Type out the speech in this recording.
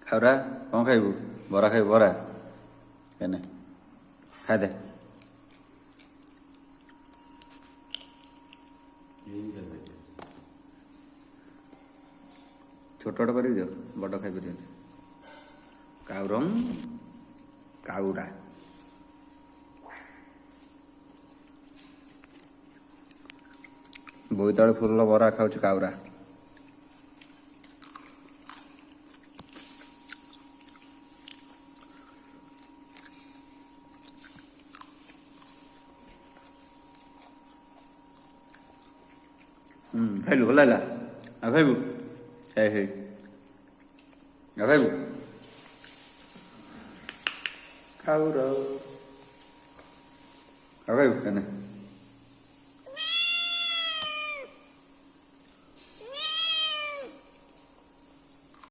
खाऊरा कौन खाइबू बरा खाइबू बरा केने खाए दे छोट छोट कर दियो बड़ खाई पार काउरम काउरा बोईतालु फुल बरा खाऊ काउरा खाइलु भल है आ खाइबू हे आ खाइबू खाऊ आ खाइबू